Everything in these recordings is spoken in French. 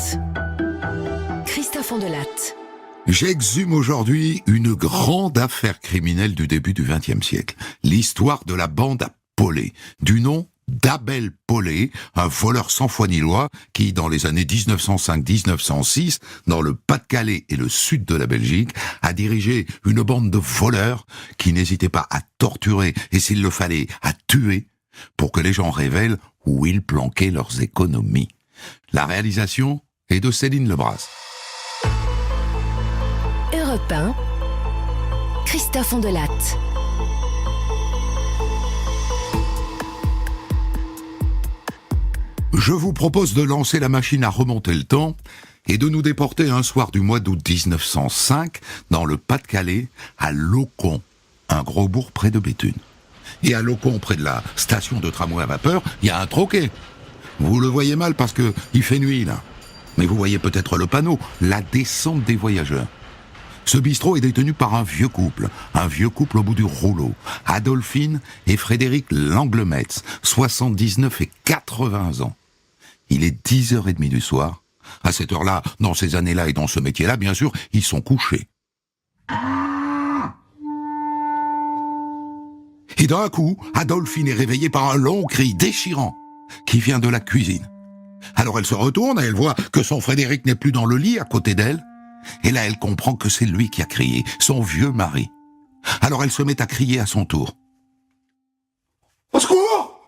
Enquête. Christophe Ondelatte. J'exhume aujourd'hui une grande affaire criminelle du début du XXe siècle. L'histoire de la bande à Pollet, du nom d'Abel Pollet, un voleur sans foi ni loi qui, dans les années 1905-1906, dans le Pas-de-Calais et le sud de la Belgique, a dirigé une bande de voleurs qui n'hésitaient pas à torturer et, s'il le fallait, à tuer pour que les gens révèlent où ils planquaient leurs économies. La réalisation est de Céline Lebras. Europe 1, Christophe Ondelatte. Je vous propose de lancer la machine à remonter le temps et de nous déporter un soir du mois d'août 1905 dans le Pas-de-Calais, à Laucon, un gros bourg près de Béthune. Et à Laucon, près de la station de tramway à vapeur, il y a un troquet. Vous le voyez mal parce que il fait nuit là. Mais vous voyez peut-être le panneau, la descente des voyageurs. Ce bistrot est détenu par un vieux couple au bout du rouleau, Adolphine et Frédéric Langlemetz, 79 et 80 ans. Il est 10h30 du soir. À cette heure-là, dans ces années-là et dans ce métier-là, bien sûr, ils sont couchés. Et d'un coup, Adolphine est réveillée par un long cri déchirant qui vient de la cuisine. Alors elle se retourne et elle voit que son Frédéric n'est plus dans le lit à côté d'elle. Et là, elle comprend que c'est lui qui a crié, son vieux mari. Alors elle se met à crier à son tour. « Au secours !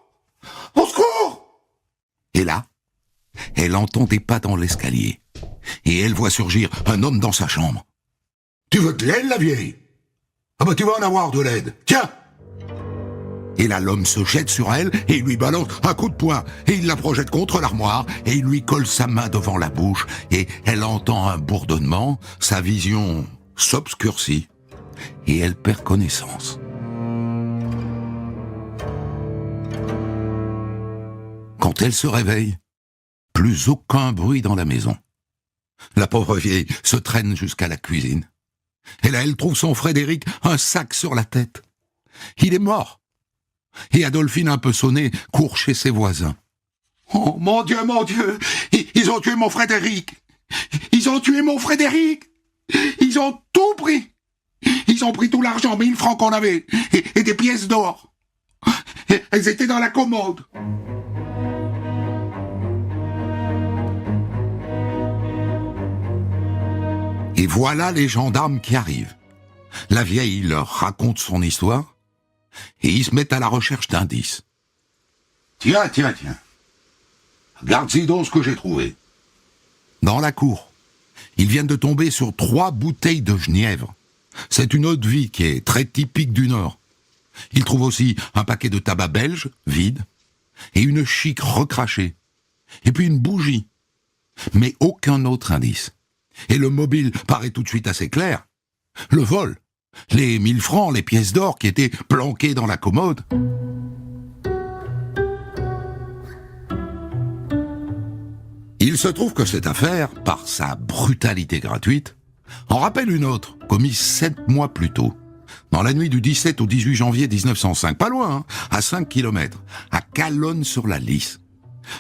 Au secours !» Et là, elle entend des pas dans l'escalier. Et elle voit surgir un homme dans sa chambre. « Tu veux de l'aide, la vieille ? Ah bah tu vas en avoir de l'aide. Tiens !» Et là, l'homme se jette sur elle et il lui balance un coup de poing. Et il la projette contre l'armoire et il lui colle sa main devant la bouche. Et elle entend un bourdonnement, sa vision s'obscurcit et elle perd connaissance. Quand elle se réveille, plus aucun bruit dans la maison. La pauvre vieille se traîne jusqu'à la cuisine. Et là, elle trouve son Frédéric un sac sur la tête. Il est mort. Et Adolphine, un peu sonnée, court chez ses voisins. « Oh, mon Dieu, ils ont tué mon Frédéric! Ils ont tué mon Frédéric! Ils ont tout pris! Ils ont pris tout l'argent, 1000 francs qu'on avait, et des pièces d'or! Elles étaient dans la commode! » Et voilà les gendarmes qui arrivent. La vieille leur raconte son histoire, et ils se mettent à la recherche d'indices. Tiens. Regarde-y donc ce que j'ai trouvé. Dans la cour, ils viennent de tomber sur 3 bouteilles de genièvre. C'est une eau de vie qui est très typique du Nord. Ils trouvent aussi un paquet de tabac belge, vide, et une chique recrachée. Et puis une bougie. Mais aucun autre indice. Et le mobile paraît tout de suite assez clair. Le vol. Les 1000 francs, les pièces d'or qui étaient planquées dans la commode. Il se trouve que cette affaire, par sa brutalité gratuite, en rappelle une autre, commise 7 mois plus tôt, dans la nuit du 17 au 18 janvier 1905, pas loin, hein, à 5 kilomètres, à Calonne-sur-la-Lys.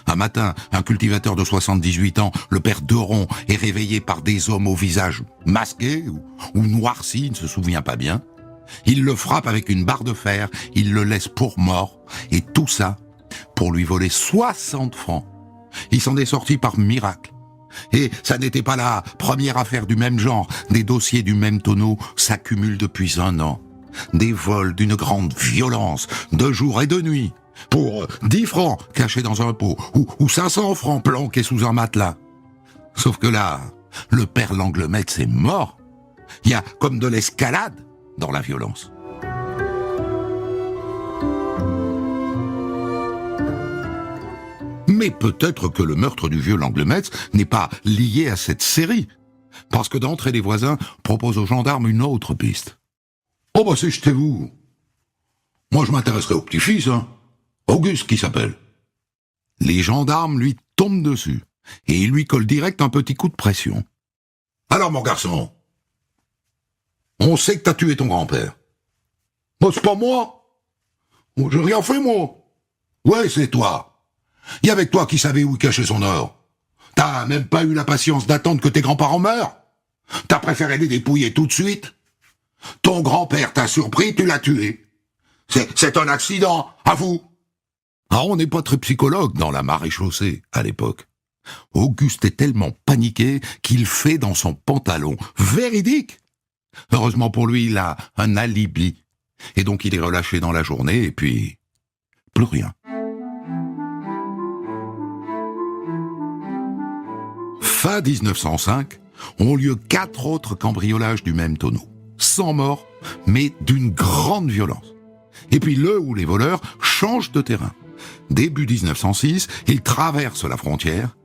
Un matin, un cultivateur de 78 ans, le père Deron, est réveillé par des hommes au visage masqué ou noirci, il ne se souvient pas bien. Il le frappe avec une barre de fer, il le laisse pour mort, et tout ça pour lui voler 60 francs. Il s'en est sorti par miracle. Et ça n'était pas la première affaire du même genre. Des dossiers du même tonneau s'accumulent depuis 1 an. Des vols d'une grande violence, de jour et de nuit. Pour 10 francs cachés dans un pot, ou 500 francs planqués sous un matelas. Sauf que là, le père Langlemetz est mort. Il y a comme de l'escalade dans la violence. Mais peut-être que le meurtre du vieux Langlemetz n'est pas lié à cette série, parce que d'entrée les voisins proposent aux gendarmes une autre piste. « Oh bah c'est jetez-vous. Moi je m'intéresserai au petit-fils, hein. Auguste qui s'appelle. » Les gendarmes lui tombent dessus, et ils lui collent direct un petit coup de pression. « Alors mon garçon, on sait que t'as tué ton grand-père. »« Bah c'est pas moi. J'ai rien fait moi. »« Ouais, c'est toi. Il y avait que toi qui savais où il cachait son or. T'as même pas eu la patience d'attendre que tes grands-parents meurent. T'as préféré les dépouiller tout de suite. Ton grand-père t'a surpris, tu l'as tué. C'est un accident, à vous. Ah, on n'est pas très psychologue dans la maréchaussée, à l'époque. Auguste est tellement paniqué qu'il fait dans son pantalon. Véridique. Heureusement pour lui, il a un alibi. Et donc il est relâché dans la journée, et puis... plus rien. Fin 1905, ont lieu 4 autres cambriolages du même tonneau. Sans mort, mais d'une grande violence. Et puis le ou les voleurs changent de terrain. Début 1906, ils traversent la frontière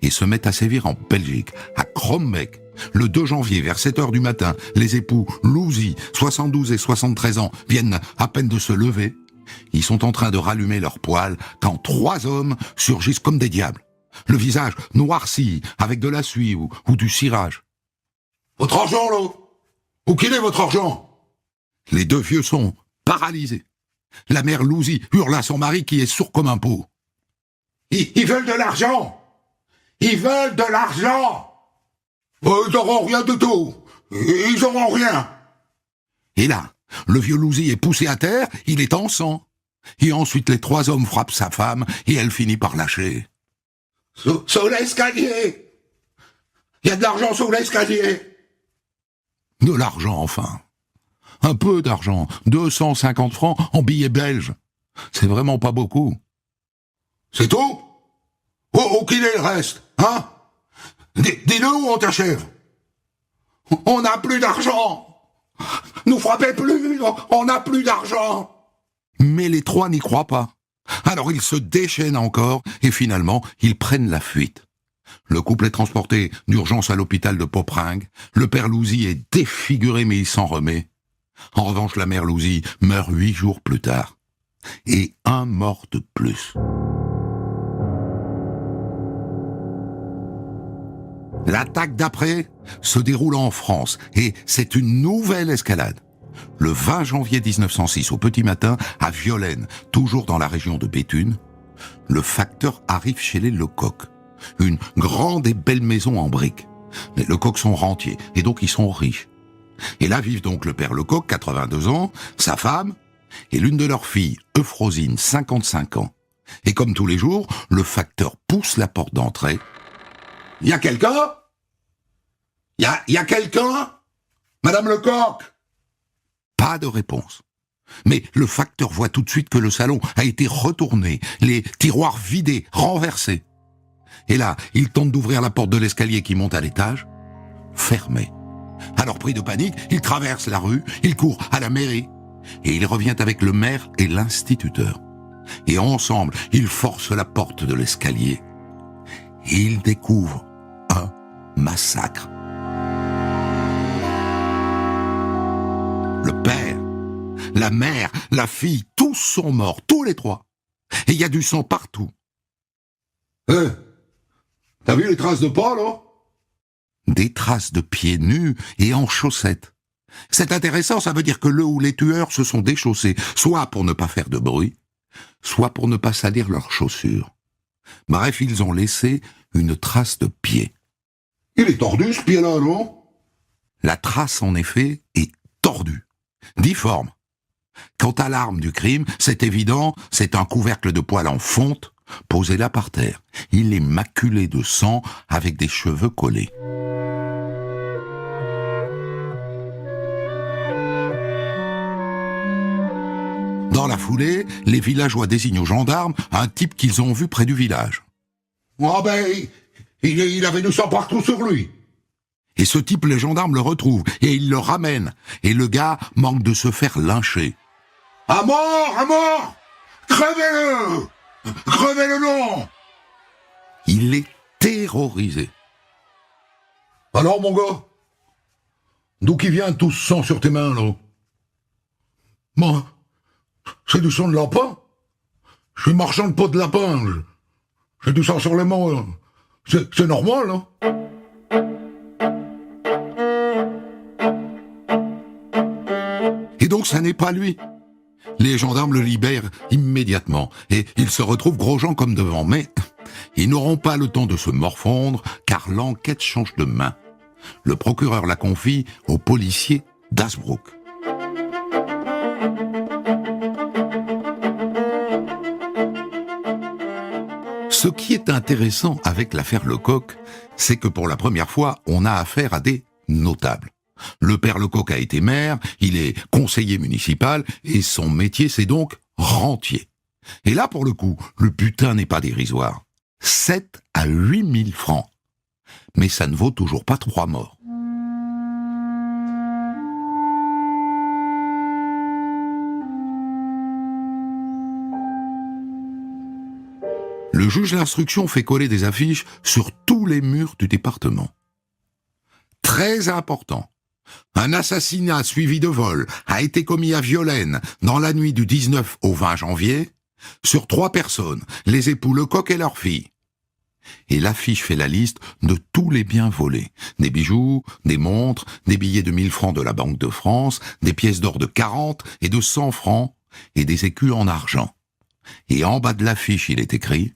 et se mettent à sévir en Belgique, à Krombeek. Le 2 janvier, vers 7 heures du matin, les époux Louzy, 72 et 73 ans, viennent à peine de se lever. Ils sont en train de rallumer leurs poêles quand 3 hommes surgissent comme des diables. Le visage noirci, avec de la suie ou du cirage. « Votre argent, là ? Où qu'il est votre argent ?» Les 2 vieux sont paralysés. La mère Louzy hurle à son mari qui est sourd comme un pot. « Ils veulent de l'argent ! Ils veulent de l'argent ! Ils n'auront rien du tout. Ils n'auront rien. » Et là, le vieux Louzy est poussé à terre, il est en sang. Et ensuite les 3 hommes frappent sa femme et elle finit par lâcher. « Sous l'escalier ! Il y a de l'argent sous l'escalier !» De l'argent, enfin. Un peu d'argent, 250 francs en billets belges. C'est vraiment pas beaucoup. C'est tout ? Où qu'il est le reste, hein ? Dis-le ou on t'achève. On n'a plus d'argent. Nous frappez plus, on n'a plus d'argent. Mais les 3 n'y croient pas. Alors ils se déchaînent encore et finalement ils prennent la fuite. Le couple est transporté d'urgence à l'hôpital de Poperingue. Le père Louzy est défiguré mais il s'en remet. En revanche, la mère Louzy meurt 8 jours plus tard. Et un mort de plus. L'attaque d'après se déroule en France et c'est une nouvelle escalade. Le 20 janvier 1906, au petit matin, à Violaine, toujours dans la région de Béthune, le facteur arrive chez les Lecoq, une grande et belle maison en briques. Les Lecoq sont rentiers et donc ils sont riches. Et là vivent donc le père Lecoq, 82 ans, sa femme et l'une de leurs filles, Euphrosine, 55 ans. Et comme tous les jours, le facteur pousse la porte d'entrée. « Y a quelqu'un ? Y a quelqu'un ? Madame Lecoq ?» Pas de réponse. Mais le facteur voit tout de suite que le salon a été retourné, les tiroirs vidés, renversés. Et là, il tente d'ouvrir la porte de l'escalier qui monte à l'étage, fermée. Alors pris de panique, il traverse la rue, il court à la mairie, et il revient avec le maire et l'instituteur. Et ensemble, ils forcent la porte de l'escalier. Et ils découvrent un massacre. Le père, la mère, la fille, tous sont morts, tous les 3. Et il y a du sang partout. T'as vu les traces de pas, là ? Des traces de pieds nus et en chaussettes. C'est intéressant, ça veut dire que le ou les tueurs se sont déchaussés, soit pour ne pas faire de bruit, soit pour ne pas salir leurs chaussures. Bref, ils ont laissé une trace de pied. Il est tordu, ce pied-là, non ? La trace, en effet, est tordue, difforme. Quant à l'arme du crime, c'est évident, c'est un couvercle de poils en fonte, posé là par terre. Il est maculé de sang avec des cheveux collés. Dans la foulée, les villageois désignent aux gendarmes un type qu'ils ont vu près du village. « Ah ben, il avait du sang partout sur lui !» Et ce type, les gendarmes le retrouvent, et ils le ramènent. Et le gars manque de se faire lyncher. « À mort, à mort ! Crevez-le ! Crevez-le non !» Il est terrorisé. « Alors, mon gars, d'où qui vient tout ce sang sur tes mains, là ?»« Bon, c'est du sang de lapin. Je suis marchand de peau de lapin. J'ai du sang sur les mains. C'est normal, hein ?» Et donc, ça n'est pas lui. Les gendarmes le libèrent immédiatement et il se retrouve gros-jean comme devant. Mais Ils n'auront pas le temps de se morfondre car l'enquête change de main. Le procureur la confie au policier d'Hazebrouck. Ce qui est intéressant avec l'affaire Lecoq, c'est que pour la première fois, on a affaire à des notables. Le père Lecoq a été maire, il est conseiller municipal, et son métier c'est donc rentier. Et là, pour le coup, le butin n'est pas dérisoire. 7 à 8 000 francs. Mais ça ne vaut toujours pas 3 morts. Le juge d'instruction fait coller des affiches sur tous les murs du département. Très important. Un assassinat suivi de vol a été commis à Violaine dans la nuit du 19 au 20 janvier sur 3 personnes, les époux Lecoq et leur fille. Et l'affiche fait la liste de tous les biens volés. Des bijoux, des montres, des billets de 1000 francs de la Banque de France, des pièces d'or de 40 et de 100 francs et des écus en argent. Et en bas de l'affiche, il est écrit: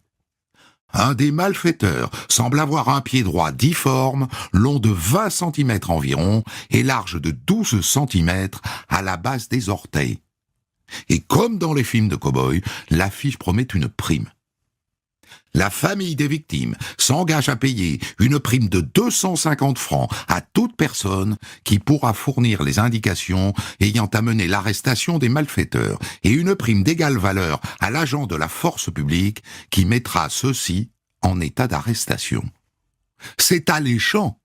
un des malfaiteurs semble avoir un pied droit difforme, long de 20 cm environ et large de 12 cm à la base des orteils. Et comme dans les films de cow-boy, l'affiche promet une prime. La famille des victimes s'engage à payer une prime de 250 francs à toute personne qui pourra fournir les indications ayant amené l'arrestation des malfaiteurs et une prime d'égale valeur à l'agent de la force publique qui mettra ceux-ci en état d'arrestation. C'est alléchant.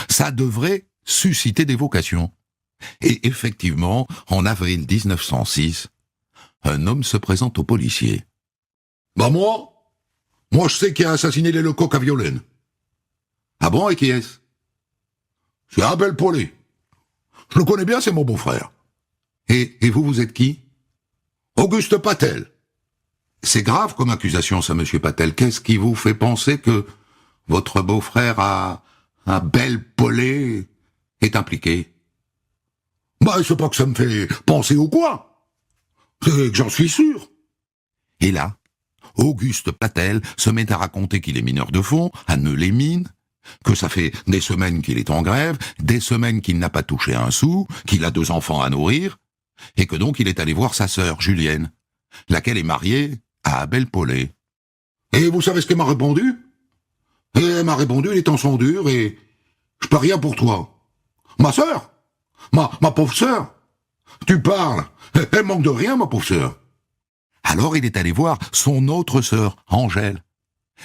Ça devrait susciter des vocations. Et effectivement, en avril 1906, un homme se présente au policier. « Bah moi je sais qui a assassiné les Lecoq à Violaine. »« Ah bon, et qui est-ce ?»« C'est Abel Paulet. Je le connais bien, c'est mon beau-frère. »« Et vous êtes qui ?»« Auguste Patel. »« C'est grave comme accusation, ça, monsieur Patel. Qu'est-ce qui vous fait penser que votre beau-frère Abel Paulet est impliqué ?»« Bah, c'est pas que ça me fait penser ou quoi. C'est que j'en suis sûr. » Et là, Auguste Patel se met à raconter qu'il est mineur de fonds, à Neu-les-Mines, que ça fait des semaines qu'il est en grève, des semaines qu'il n'a pas touché un sou, qu'il a 2 enfants à nourrir, et que donc il est allé voir sa sœur, Julienne, laquelle est mariée à Abel Paulet. Et vous savez ce qu'elle m'a répondu ? Et elle m'a répondu, les temps sont durs et je peux rien pour toi. Ma sœur ? Ma pauvre sœur ? Tu parles ? Elle manque de rien, ma pauvre sœur. Alors il est allé voir son autre sœur, Angèle.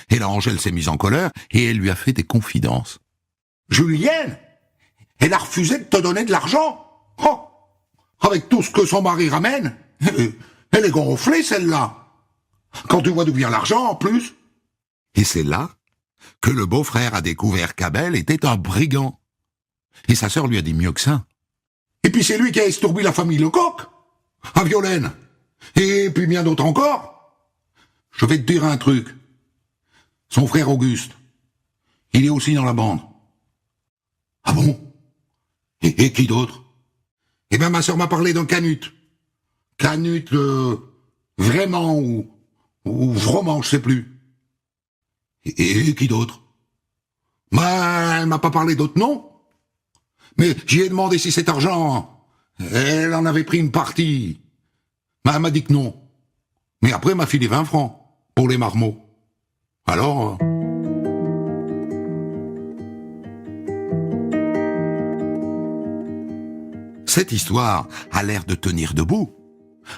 Et là, Angèle s'est mise en colère et elle lui a fait des confidences. « Julienne, elle a refusé de te donner de l'argent. Oh, avec tout ce que son mari ramène, elle est gonflée celle-là. Quand tu vois d'où vient l'argent en plus. » Et c'est là que le beau-frère a découvert qu'Abel était un brigand. Et sa sœur lui a dit mieux que ça. Et puis c'est lui qui a estourbi la famille Lecoq, à Violaine. Et puis bien d'autres encore. Je vais te dire un truc. Son frère Auguste, il est aussi dans la bande. Ah bon ? Et qui d'autre ? Eh bien ma sœur m'a parlé d'un Canut. Canut, vraiment ou vraiment, je sais plus. Et qui d'autre ? Bah, elle m'a pas parlé d'autres noms. Mais j'y ai demandé si cet argent, elle en avait pris une partie. Elle m'a dit que non. Mais après, elle m'a filé 20 francs pour les marmots. Alors... Cette histoire a l'air de tenir debout.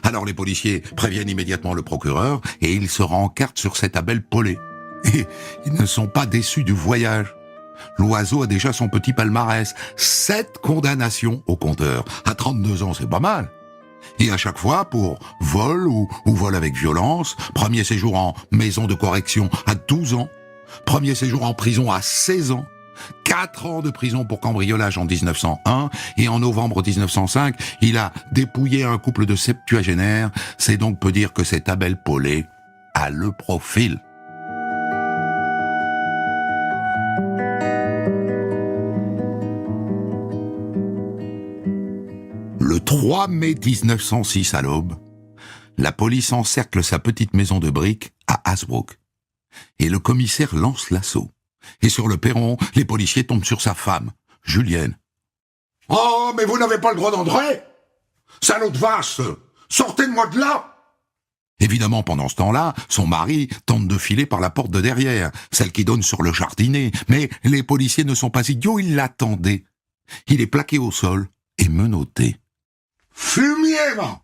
Alors les policiers préviennent immédiatement le procureur et il se rend en carte sur cet Abel Paulet. Et ils ne sont pas déçus du voyage. L'oiseau a déjà son petit palmarès. 7 condamnations au compteur. À 32 ans, c'est pas mal. Et à chaque fois pour vol ou vol avec violence, premier séjour en maison de correction à 12 ans, premier séjour en prison à 16 ans, 4 ans de prison pour cambriolage en 1901, et en novembre 1905, il a dépouillé un couple de septuagénaires. C'est donc peu dire que cet Abel Paulet a le profil. Le 3 mai 1906 à l'aube, la police encercle sa petite maison de briques à Hazebrouck. Et le commissaire lance l'assaut. Et sur le perron, les policiers tombent sur sa femme, Julienne. « Oh, mais vous n'avez pas le droit d'entrer ! Salaud de vache ! Sortez-moi de là !» Évidemment, pendant ce temps-là, son mari tente de filer par la porte de derrière, celle qui donne sur le jardinet, mais les policiers ne sont pas idiots, ils l'attendaient. Il est plaqué au sol et menotté. Fumier, va !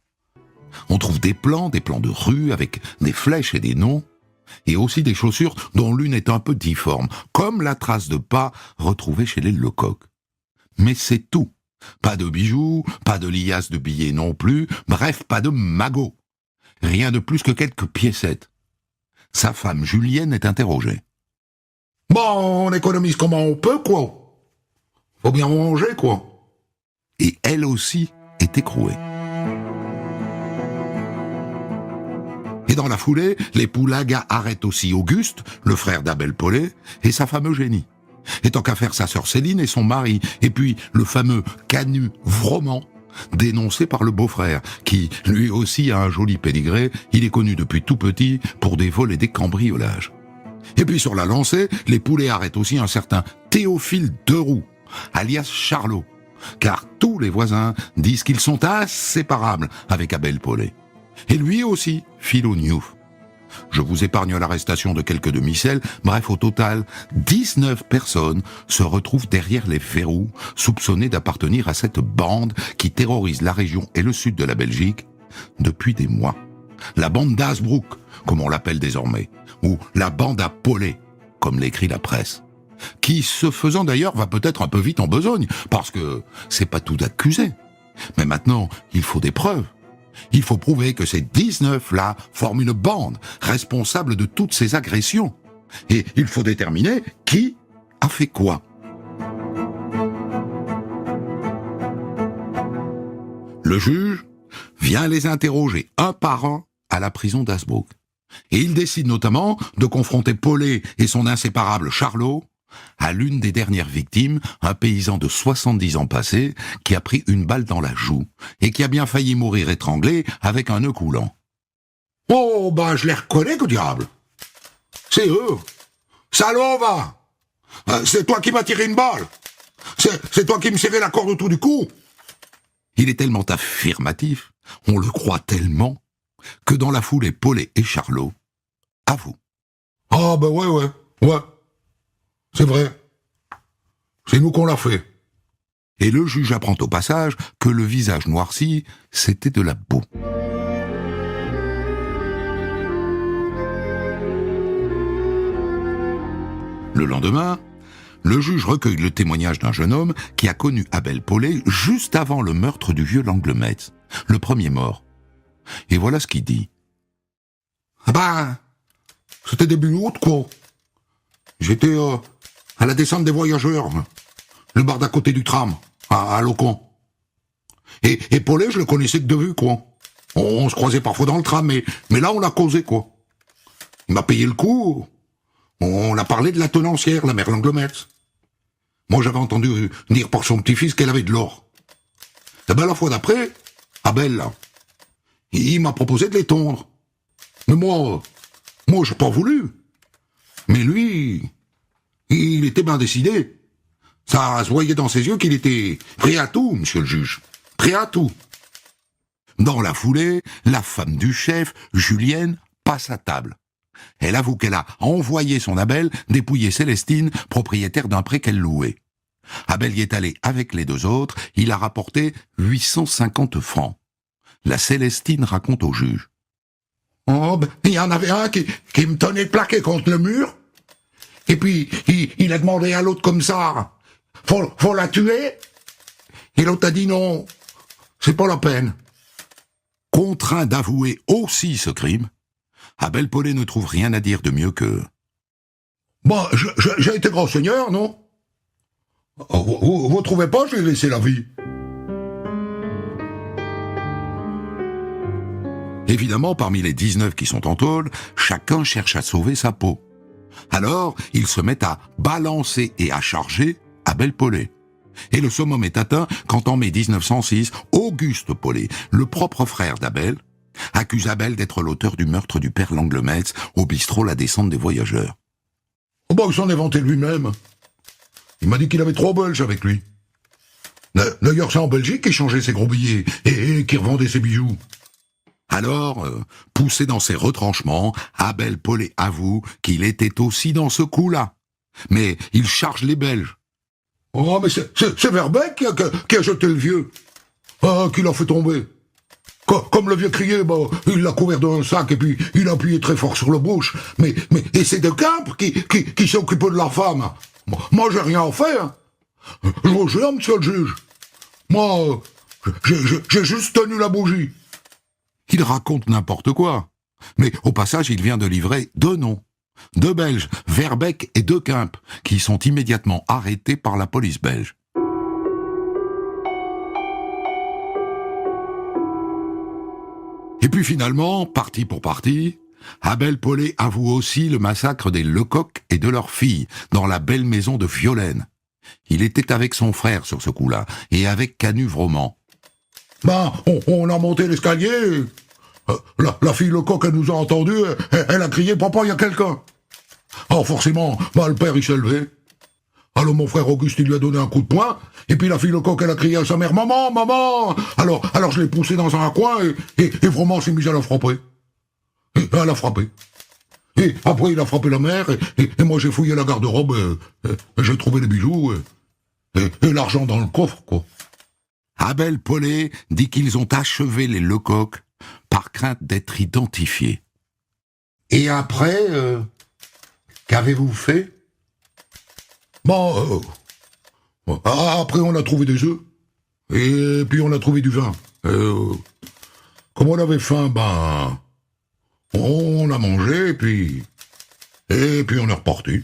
On trouve des plans de rue avec des flèches et des noms, et aussi des chaussures dont l'une est un peu difforme, comme la trace de pas retrouvée chez les Lecoq. Mais c'est tout. Pas de bijoux, pas de liasses de billets non plus, bref, pas de magots. Rien de plus que quelques piécettes. Sa femme Julienne est interrogée. « Bon, on économise comment on peut, quoi. Faut bien manger, quoi. » Et elle aussi est écrouée. Et dans la foulée, les Poulaga arrêtent aussi Auguste, le frère d'Abel Paulet, et sa femme Eugénie. Et tant qu'à faire sa sœur Céline et son mari, et puis le fameux Canu Vroman, dénoncé par le beau-frère, qui lui aussi a un joli pédigré, il est connu depuis tout petit pour des vols et des cambriolages. Et puis sur la lancée, les Poulets arrêtent aussi un certain Théophile Deroux, alias Charlot, car tous les voisins disent qu'ils sont inséparables avec Abel Paulet. Et lui aussi, Philo Niouf. Je vous épargne l'arrestation de quelques demi-celles, bref, au total, 19 personnes se retrouvent derrière les verrous, soupçonnées d'appartenir à cette bande qui terrorise la région et le sud de la Belgique depuis des mois. La bande d'Hazebrouck, comme on l'appelle désormais, ou la bande à Paulet, comme l'écrit la presse, qui, ce faisant d'ailleurs, va peut-être un peu vite en besogne, parce que c'est pas tout accusé. Mais maintenant, il faut des preuves. Il faut prouver que ces 19-là forment une bande responsable de toutes ces agressions. Et il faut déterminer qui a fait quoi. Le juge vient les interroger un par un à la prison d'Hazebrouck. Et il décide notamment de confronter Paulet et son inséparable Charlot à l'une des dernières victimes, un paysan de 70 ans passés, qui a pris une balle dans la joue, et qui a bien failli mourir étranglé avec un nœud coulant. « Oh, bah je les reconnais, que diable. C'est eux. Salaud, va. C'est toi qui m'as tiré une balle. C'est toi qui me serrais la corde autour du cou. » Il est tellement affirmatif, on le croit tellement, que dans la foulée, Paulet et Charlot avouent. « Ah, bah ouais. C'est vrai. C'est nous qu'on l'a fait. » Et le juge apprend au passage que le visage noirci, c'était de la boue. Le lendemain, le juge recueille le témoignage d'un jeune homme qui a connu Abel Paulet juste avant le meurtre du vieux Langlemetz, le premier mort. Et voilà ce qu'il dit. « Ah ben, c'était début août, quoi. J'étais à la descente des voyageurs, le bar d'à côté du tram, à Locon. Et Paulet, je le connaissais que de vue, quoi. On se croisait parfois dans le tram, mais là, on a causé, quoi. Il m'a payé le coup. On a parlé de la tenancière, la mère Langlemetz. Moi, j'avais entendu dire par son petit-fils qu'elle avait de l'or. Et ben, la fois d'après, Abel, là, il m'a proposé de les tondre. Mais moi, j'ai pas voulu. Mais lui, il était bien décidé. Ça se voyait dans ses yeux qu'il était prêt à tout, monsieur le juge. Prêt à tout. Dans la foulée, la femme du chef, Julienne, passe à table. Elle avoue qu'elle a envoyé son Abel dépouiller Célestine, propriétaire d'un pré qu'elle louait. Abel y est allé avec les deux autres, il a rapporté 850 francs. La Célestine raconte au juge. « Oh, ben, il y en avait un qui me tenait plaqué contre le mur. Et puis, il a demandé à l'autre comme ça, faut la tuer. Et l'autre a dit non, c'est pas la peine. » Contraint d'avouer aussi ce crime, Abel Paulet ne trouve rien à dire de mieux que « Bon, j'ai été grand seigneur, non? Vous trouvez pas, je lui ai laissé la vie. » Évidemment, parmi les 19 qui sont en tôle, chacun cherche à sauver sa peau. Alors, ils se mettent à balancer et à charger Abel Paulet. Et le summum est atteint quand en mai 1906, Auguste Paulet, le propre frère d'Abel, accuse Abel d'être l'auteur du meurtre du père Langlemetz au bistrot La Descente des Voyageurs. Oh bah, il s'en est vanté lui-même. Il m'a dit qu'il avait 3 Belges avec lui. D'ailleurs, c'est en Belgique qu'il changeait ses gros billets et qu'il revendait ses bijoux. Alors, poussé dans ses retranchements, Abel Pollet avoue qu'il était aussi dans ce coup-là. Mais il charge les Belges. Oh, mais c'est Verbeek qui a jeté le vieux. Ah, qui l'a fait tomber. Comme le vieux criait, bah, il l'a couvert d'un sac et puis il a appuyé très fort sur le bouche. Et c'est De Camp qui s'est occupé de la femme. Moi, j'ai rien fait. Hein. Je vous jure, monsieur le juge. Moi, j'ai juste tenu la bougie. Il raconte n'importe quoi. Mais au passage, il vient de livrer 2 noms. 2 Belges, Verbeek et De Camp, qui sont immédiatement arrêtés par la police belge. Et puis finalement, partie pour partie, Abel Pollet avoue aussi le massacre des Lecoq et de leur fille dans la belle maison de Violaine. Il était avec son frère sur ce coup-là, et avec Canu-Vroman. On a monté l'escalier, la fille Lecoq, elle nous a entendus, elle a crié « Papa, il y a quelqu'un !» Alors forcément, le père, il s'est levé. Alors mon frère Auguste, il lui a donné un coup de poing, et puis la fille Lecoq, elle a crié à sa mère « Maman, maman !» Alors je l'ai poussé dans un coin, et Vroman s'est mis à la frapper. Et elle a frappé. Et après, il a frappé la mère, et moi j'ai fouillé la garde-robe, et j'ai trouvé les bijoux, et l'argent dans le coffre, quoi. Abel Pollet dit qu'ils ont achevé les Lecoq par crainte d'être identifiés. Et après, qu'avez-vous fait? Après on a trouvé des œufs, et puis on a trouvé du vin. Comme on avait faim, on a mangé, et puis on est reparti.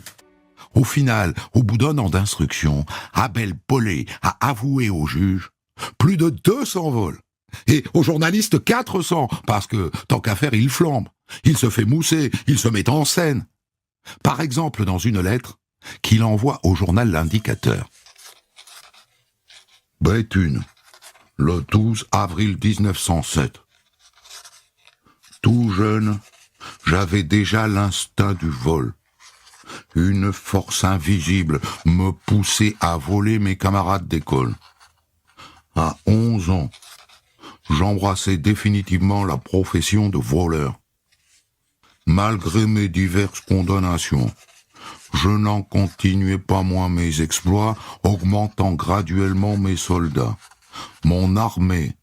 Au final, au bout d'1 an d'instruction, Abel Pollet a avoué au juge plus de 200 vols. Et aux journalistes 400, parce que, tant qu'à faire, il flambe. Il se fait mousser, il se met en scène. Par exemple, dans une lettre qu'il envoie au journal L'Indicateur. Béthune, le 12 avril 1907. Tout jeune, j'avais déjà l'instinct du vol. Une force invisible me poussait à voler mes camarades d'école. À 11 ans, j'embrassais définitivement la profession de voleur. Malgré mes diverses condamnations, je n'en continuais pas moins mes exploits, augmentant graduellement mes soldats. Mon armée,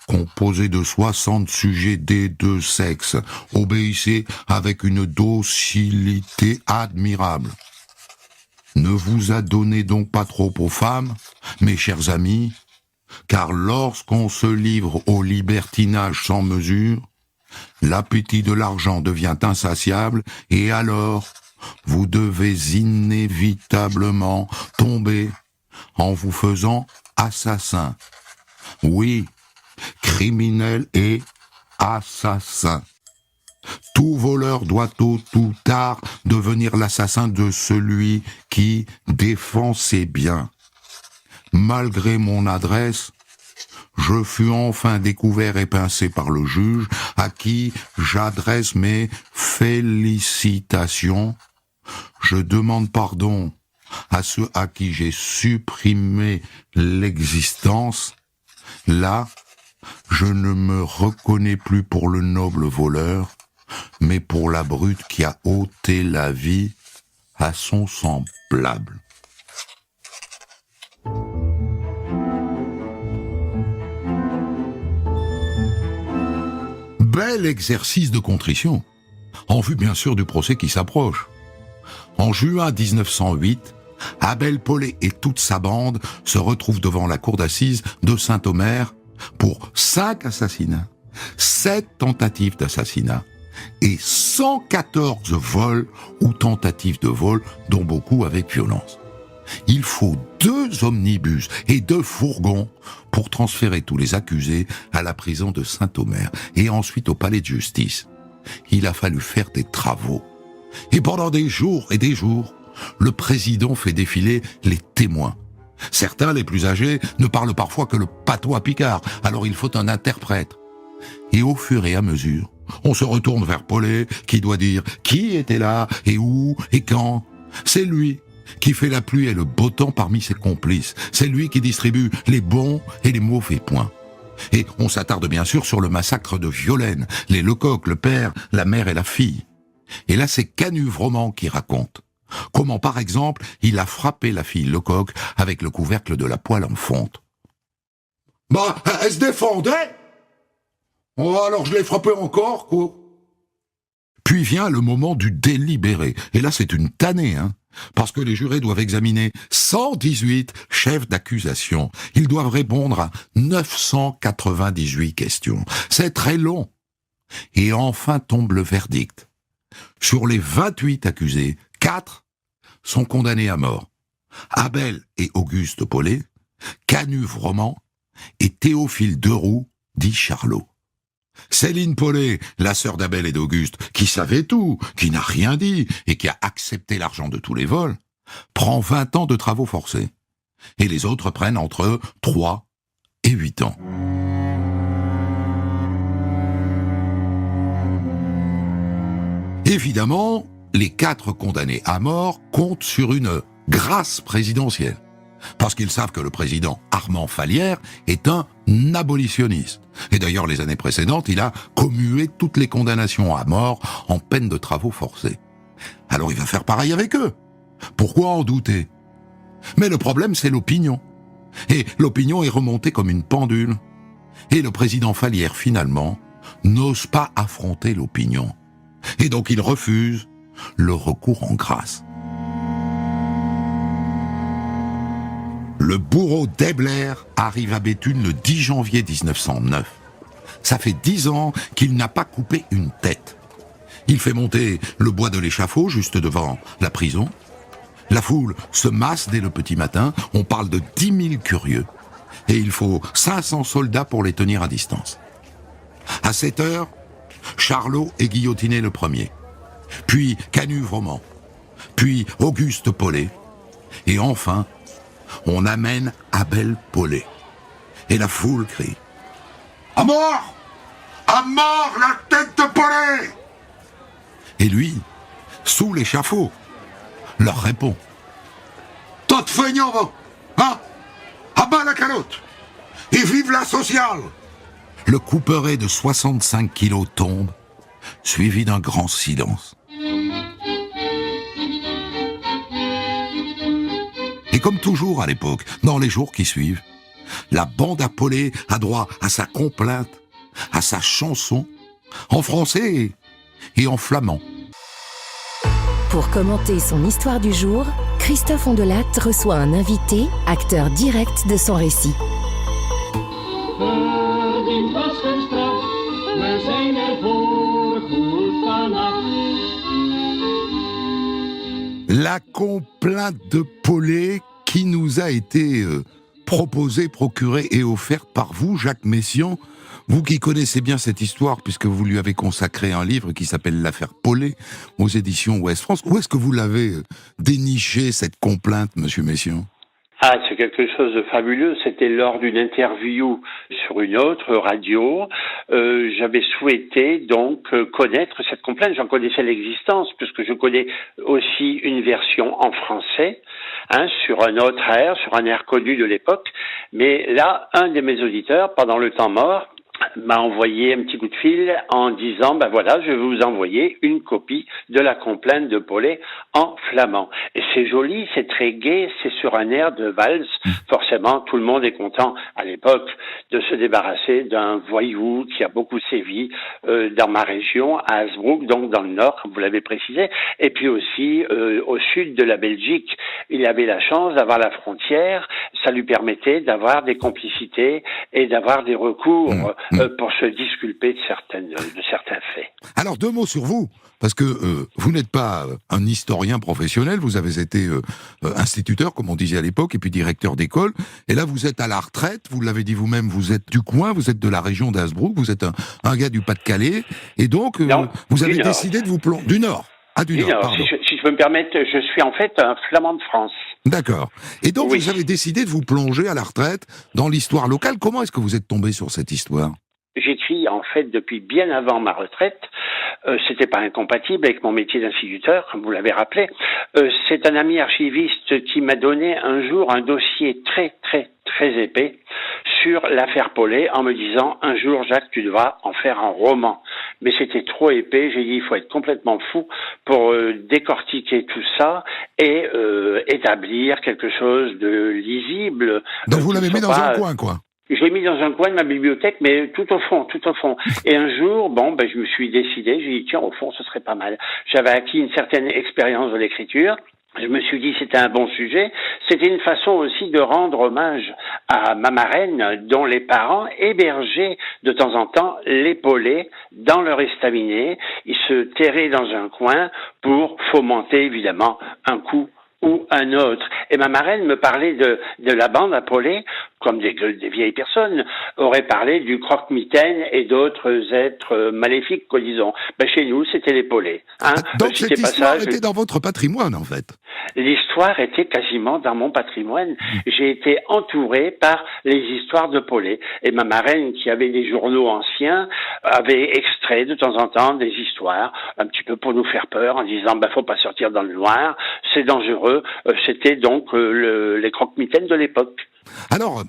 composée de 60 sujets des 2 sexes, obéissait avec une docilité admirable. Ne vous adonnez donc pas trop aux femmes, mes chers amis, car lorsqu'on se livre au libertinage sans mesure, l'appétit de l'argent devient insatiable, et alors vous devez inévitablement tomber en vous faisant assassin. Oui, criminel et assassin. Tout voleur doit tôt ou tard devenir l'assassin de celui qui défend ses biens. Malgré mon adresse, je fus enfin découvert et pincé par le juge, à qui j'adresse mes félicitations. Je demande pardon à ceux à qui j'ai supprimé l'existence. Là, je ne me reconnais plus pour le noble voleur, mais pour la brute qui a ôté la vie à son semblable. Bel exercice de contrition, en vue bien sûr du procès qui s'approche. En juin 1908, Abel Pollet et toute sa bande se retrouvent devant la cour d'assises de Saint-Omer pour 5 assassinats, 7 tentatives d'assassinat et 114 vols ou tentatives de vol, dont beaucoup avec violence. Il faut 2 omnibus et 2 fourgons pour transférer tous les accusés à la prison de Saint-Omer et ensuite au palais de justice. Il a fallu faire des travaux. Et pendant des jours et des jours, le président fait défiler les témoins. Certains, les plus âgés, ne parlent parfois que le patois picard, alors il faut un interprète. Et au fur et à mesure, on se retourne vers Paulet, qui doit dire qui était là, et où, et quand. C'est lui qui fait la pluie et le beau temps parmi ses complices. C'est lui qui distribue les bons et les mauvais points. Et on s'attarde bien sûr sur le massacre de Violaine, les Lecoq, le père, la mère et la fille. Et là, c'est Canuves-Roman qui raconte comment, par exemple, il a frappé la fille Lecoq avec le couvercle de la poêle en fonte. Bah, elle se défendait. Oh, alors je l'ai frappé encore, quoi. Puis vient le moment du délibéré. Et là, c'est une tannée, hein. Parce que les jurés doivent examiner 118 chefs d'accusation. Ils doivent répondre à 998 questions. C'est très long. Et enfin tombe le verdict. Sur les 28 accusés, 4 sont condamnés à mort. Abel et Auguste Paulet, Canuves-Roman et Théophile Deroux, dit Charlot. Céline Paulet, la sœur d'Abel et d'Auguste, qui savait tout, qui n'a rien dit et qui a accepté l'argent de tous les vols, prend 20 ans de travaux forcés. Et les autres prennent entre 3 et 8 ans. Évidemment, les 4 condamnés à mort comptent sur une grâce présidentielle. Parce qu'ils savent que le président Armand Fallières est un abolitionniste. Et d'ailleurs, les années précédentes, il a commué toutes les condamnations à mort en peine de travaux forcés. Alors il va faire pareil avec eux. Pourquoi en douter? Mais le problème, c'est l'opinion. Et l'opinion est remontée comme une pendule. Et le président Fallières, finalement, n'ose pas affronter l'opinion. Et donc il refuse le recours en grâce. Le bourreau d'Ebler arrive à Béthune le 10 janvier 1909. Ça fait 10 ans qu'il n'a pas coupé une tête. Il fait monter le bois de l'échafaud juste devant la prison. La foule se masse dès le petit matin. On parle de 10 000 curieux. Et il faut 500 soldats pour les tenir à distance. À 7 heures, Charlot est guillotiné le premier. Puis Canuves-Roman. Puis Auguste Paulet. Et enfin, on amène Abel Paulet. Et la foule crie « À mort! À mort la tête de Paulet !» Et lui, sous l'échafaud, leur répond « Tot feignant, hein? À bas la calotte! Et vive la sociale !» Le couperet de 65 kilos tombe, suivi d'un grand silence. Et comme toujours à l'époque, dans les jours qui suivent, la bande à Paulet a droit à sa complainte, à sa chanson, en français et en flamand. Pour commenter son histoire du jour, Christophe Ondelat reçoit un invité, acteur direct de son récit. La complainte de Paulet qui nous a été proposée, procurée et offerte par vous, Jacques Messiaen. Vous qui connaissez bien cette histoire, puisque vous lui avez consacré un livre qui s'appelle L'affaire Paulet, aux éditions Ouest France. Où est-ce que vous l'avez déniché, cette complainte, monsieur Messiaen ? Ah, c'est quelque chose de fabuleux. C'était lors d'une interview sur une autre radio. J'avais souhaité donc connaître cette complainte. J'en connaissais l'existence puisque je connais aussi une version en français, sur un autre air, sur un air connu de l'époque. Mais là, un de mes auditeurs, pendant le temps mort, m'a envoyé un petit coup de fil en disant voilà, je vais vous envoyer une copie de la complainte de Paulet en flamand. Et c'est joli, c'est très gai, c'est sur un air de valse. Forcément, tout le monde est content à l'époque de se débarrasser d'un voyou qui a beaucoup sévi dans ma région, à Hasbrouck, donc dans le nord, comme vous l'avez précisé, et puis aussi au sud de la Belgique. Il avait la chance d'avoir la frontière, ça lui permettait d'avoir des complicités et d'avoir des recours pour se disculper de certains faits. Alors, 2 mots sur vous, parce que vous n'êtes pas un historien professionnel, vous avez été instituteur, comme on disait à l'époque, et puis directeur d'école, et là vous êtes à la retraite, vous l'avez dit vous-même, vous êtes du coin, vous êtes de la région d'Hasbrouck, vous êtes un gars du Pas-de-Calais, et donc vous avez décidé de vous plonger... Du Nord. Ah, du Nord, pardon. Si je peux me permettre, je suis en fait un flamand de France. D'accord. Et donc vous avez décidé de vous plonger à la retraite dans l'histoire locale. Comment est-ce que vous êtes tombé sur cette histoire ? j'écris en fait depuis bien avant ma retraite. C'était pas incompatible avec mon métier d'instituteur, comme vous l'avez rappelé. C'est un ami archiviste qui m'a donné un jour un dossier très épais sur l'affaire Paulet en me disant un jour Jacques tu devras en faire un roman. Mais c'était trop épais, j'ai dit il faut être complètement fou pour décortiquer tout ça et établir quelque chose de lisible. Donc vous l'avez mis dans un coin, quoi. Je l'ai mis dans un coin de ma bibliothèque, mais tout au fond. Et un jour, je me suis décidé, j'ai dit, tiens, au fond, ce serait pas mal. J'avais acquis une certaine expérience de l'écriture. Je me suis dit, c'était un bon sujet. C'était une façon aussi de rendre hommage à ma marraine, dont les parents hébergeaient de temps en temps les Paulets dans leur estaminet. Ils se terraient dans un coin pour fomenter, évidemment, un coup ou un autre. Et ma marraine me parlait de la bande à Paulet, comme des vieilles personnes auraient parlé du croque-mitaine et d'autres êtres maléfiques, quoi, disons. Chez nous, c'était les Paulets. Donc cette histoire était dans votre patrimoine, en fait. L'histoire était quasiment dans mon patrimoine. J'ai été entouré par les histoires de Paulet. Et ma marraine, qui avait des journaux anciens, avait extrait de temps en temps des histoires, un petit peu pour nous faire peur, en disant, faut pas sortir dans le noir, c'est dangereux. C'était donc les croque-mitaines de l'époque. Alors,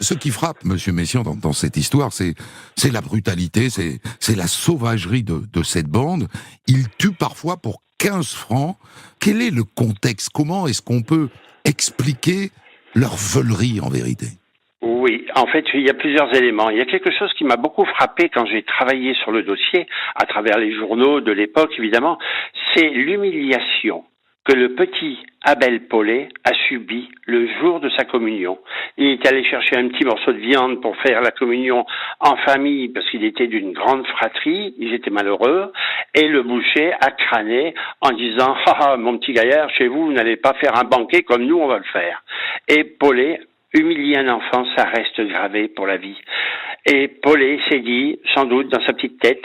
ce qui frappe, Monsieur Messiaen, dans cette histoire, c'est la brutalité, c'est la sauvagerie de cette bande. Ils tuent parfois pour 15 francs. Quel est le contexte? Comment est-ce qu'on peut expliquer leur veulerie, en vérité? Oui, en fait, il y a plusieurs éléments. Il y a quelque chose qui m'a beaucoup frappé quand j'ai travaillé sur le dossier, à travers les journaux de l'époque, évidemment, c'est l'humiliation que le petit Abel Paulet a subi le jour de sa communion. Il est allé chercher un petit morceau de viande pour faire la communion en famille parce qu'il était d'une grande fratrie, ils étaient malheureux, et le boucher a crâné en disant « Ah, mon petit gaillard, chez vous, vous n'allez pas faire un banquet comme nous, on va le faire. » Et Paulet, humilier un enfant, ça reste gravé pour la vie. Et Paulet s'est dit, sans doute dans sa petite tête,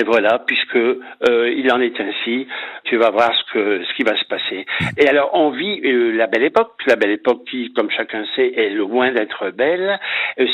voilà, puisque il en est ainsi, tu vas voir ce qui va se passer. Et alors on vit la belle époque qui, comme chacun sait, est loin d'être belle.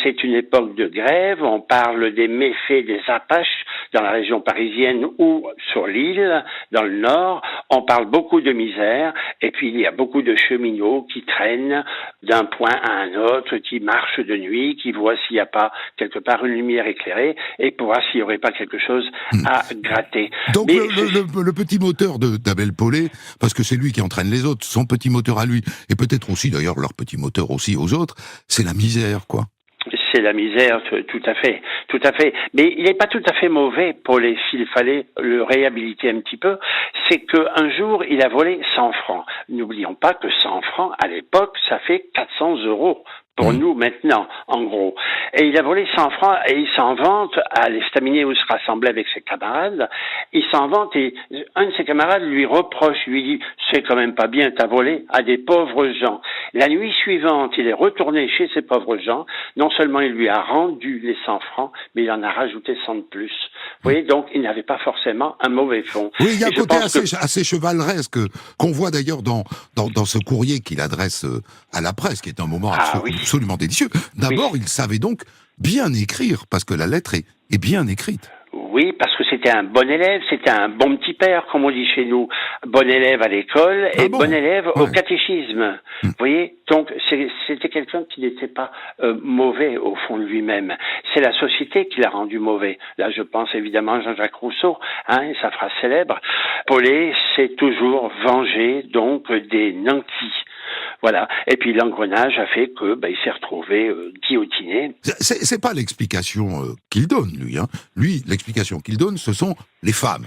C'est une époque de grève. On parle des méfaits des Apaches dans la région parisienne ou sur l'île, dans le nord. On parle beaucoup de misère. Et puis il y a beaucoup de cheminots qui traînent d'un point à un autre, qui marchent de nuit, qui voient s'il n'y a pas quelque part une lumière éclairée et pour voir s'il n'y aurait pas quelque chose à gratter. Donc le petit moteur d'Abel Paulet, parce que c'est lui qui entraîne les autres, son petit moteur à lui, et peut-être aussi d'ailleurs leur petit moteur aussi aux autres, c'est la misère, quoi. C'est la misère, tout à fait. Mais il n'est pas tout à fait mauvais, Paulet, s'il fallait le réhabiliter un petit peu. C'est qu'un jour, il a volé 100 francs. N'oublions pas que 100 francs, à l'époque, ça fait 400 € pour nous maintenant, en gros. Et il a volé 100 francs et il s'en vante à l'estaminet où il se rassemblait avec ses camarades. Il s'en vante et un de ses camarades lui reproche, lui dit « C'est quand même pas bien, t'as volé à des pauvres gens ». La nuit suivante, il est retourné chez ces pauvres gens. Non seulement il lui a rendu les 100 francs, mais il en a rajouté 100 de plus. Vous voyez, donc il n'avait pas forcément un mauvais fond. Oui, il y a un côté assez chevaleresque qu'on voit d'ailleurs dans ce courrier qu'il adresse à la presse, qui est un moment absolument délicieux. D'abord, il savait donc bien écrire, parce que la lettre est bien écrite. Oui, parce que c'était un bon élève, c'était un bon petit père, comme on dit chez nous. Bon élève à l'école et bon élève au catéchisme. Vous voyez, donc c'était quelqu'un qui n'était pas mauvais au fond de lui-même. C'est la société qui l'a rendu mauvais. Là, je pense évidemment à Jean-Jacques Rousseau, et sa phrase célèbre. Paulet s'est toujours vengé donc des nantis. Voilà. Et puis l'engrenage a fait que il s'est retrouvé guillotiné. C'est pas l'explication qu'il donne, lui. Lui, l'explication qu'il donne, ce sont les femmes.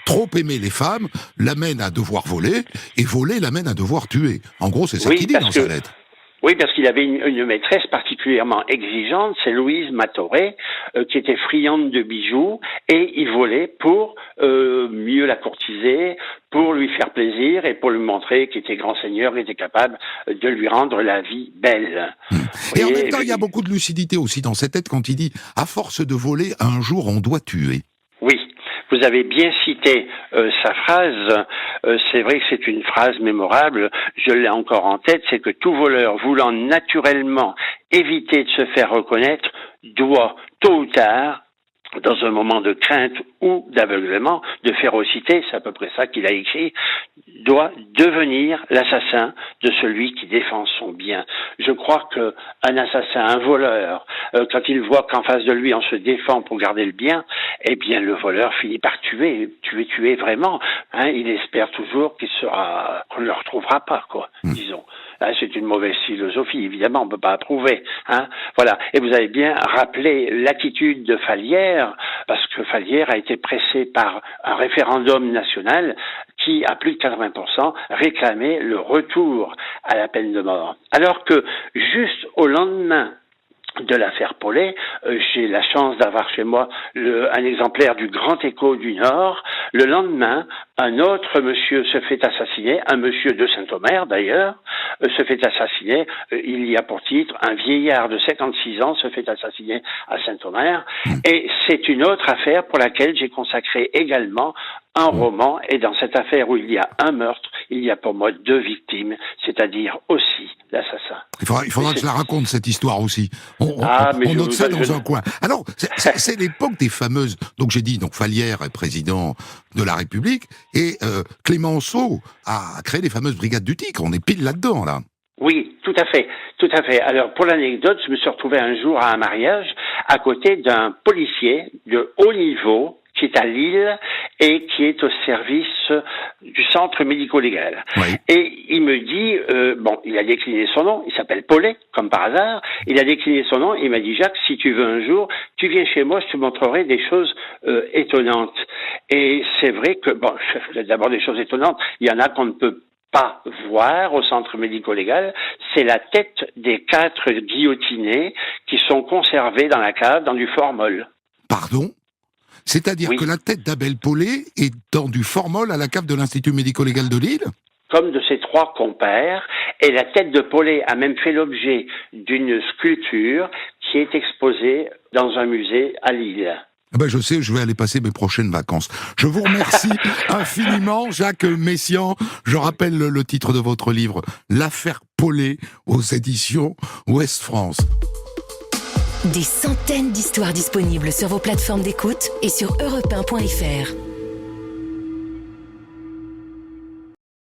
Trop aimer les femmes l'amène à devoir voler, et voler l'amène à devoir tuer. En gros, c'est ça qu'il dit dans sa lettre. Oui, parce qu'il avait une maîtresse particulièrement exigeante, c'est Louise Matoret, qui était friande de bijoux, et il volait pour mieux la courtiser, pour lui faire plaisir et pour lui montrer qu'il était grand seigneur, qu'il était capable de lui rendre la vie belle. Et en même temps, il y a beaucoup de lucidité aussi dans cette lettre quand il dit « À force de voler, un jour on doit tuer ». Oui. Vous avez bien cité sa phrase, c'est vrai que c'est une phrase mémorable, je l'ai encore en tête, c'est que tout voleur voulant naturellement éviter de se faire reconnaître doit, tôt ou tard, dans un moment de crainte ou d'aveuglement, de férocité, c'est à peu près ça qu'il a écrit, doit devenir l'assassin de celui qui défend son bien. Je crois qu'un assassin, un voleur, quand il voit qu'en face de lui on se défend pour garder le bien, eh bien le voleur finit par tuer vraiment. Il espère toujours qu'on ne le retrouvera pas, quoi, disons. C'est une mauvaise philosophie, évidemment, on ne peut pas approuver. Voilà. Et vous avez bien rappelé l'attitude de Fallières, parce que Fallières a été pressé par un référendum national qui, à plus de 80%, réclamait le retour à la peine de mort. Alors que, juste au lendemain de l'affaire Paulet, j'ai la chance d'avoir chez moi un exemplaire du Grand Écho du Nord. Le lendemain, un autre monsieur se fait assassiner, un monsieur de Saint-Omer d'ailleurs, se fait assassiner, il y a pour titre, un vieillard de 56 ans se fait assassiner à Saint-Omer, et c'est une autre affaire pour laquelle j'ai consacré également un roman, et dans cette affaire où il y a un meurtre, il y a pour moi 2 victimes, c'est-à-dire aussi l'assassin. Il faudra que je la raconte, cette histoire aussi. On note ça dans un coin. Alors, c'est l'époque des fameuses... Donc j'ai dit, Fallières est président de la République, et Clémenceau a créé les fameuses brigades du Tigre. On est pile là-dedans, là. Oui, tout à fait, tout à fait. Alors, pour l'anecdote, je me suis retrouvé un jour à un mariage à côté d'un policier de haut niveau qui est à Lille et qui est au service du centre médico-légal. Oui. Et il me dit, il a décliné son nom, il s'appelle Paulet, comme par hasard, il a décliné son nom, il m'a dit, Jacques, si tu veux un jour, tu viens chez moi, je te montrerai des choses étonnantes. Et c'est vrai que, d'abord des choses étonnantes, il y en a qu'on ne peut pas voir au centre médico-légal, c'est la tête des 4 guillotinés qui sont conservés dans la cave, dans du formol. Pardon ? C'est-à-dire que la tête d'Abel Paulet est dans du formol à la cave de l'Institut médico-légal de Lille ? Comme de ses 3 compères, et la tête de Paulet a même fait l'objet d'une sculpture qui est exposée dans un musée à Lille. Je sais, je vais aller passer mes prochaines vacances. Je vous remercie infiniment, Jacques Messiaen. Je rappelle le titre de votre livre, L'affaire Paulet, aux éditions Ouest France. Des centaines d'histoires disponibles sur vos plateformes d'écoute et sur europe1.fr.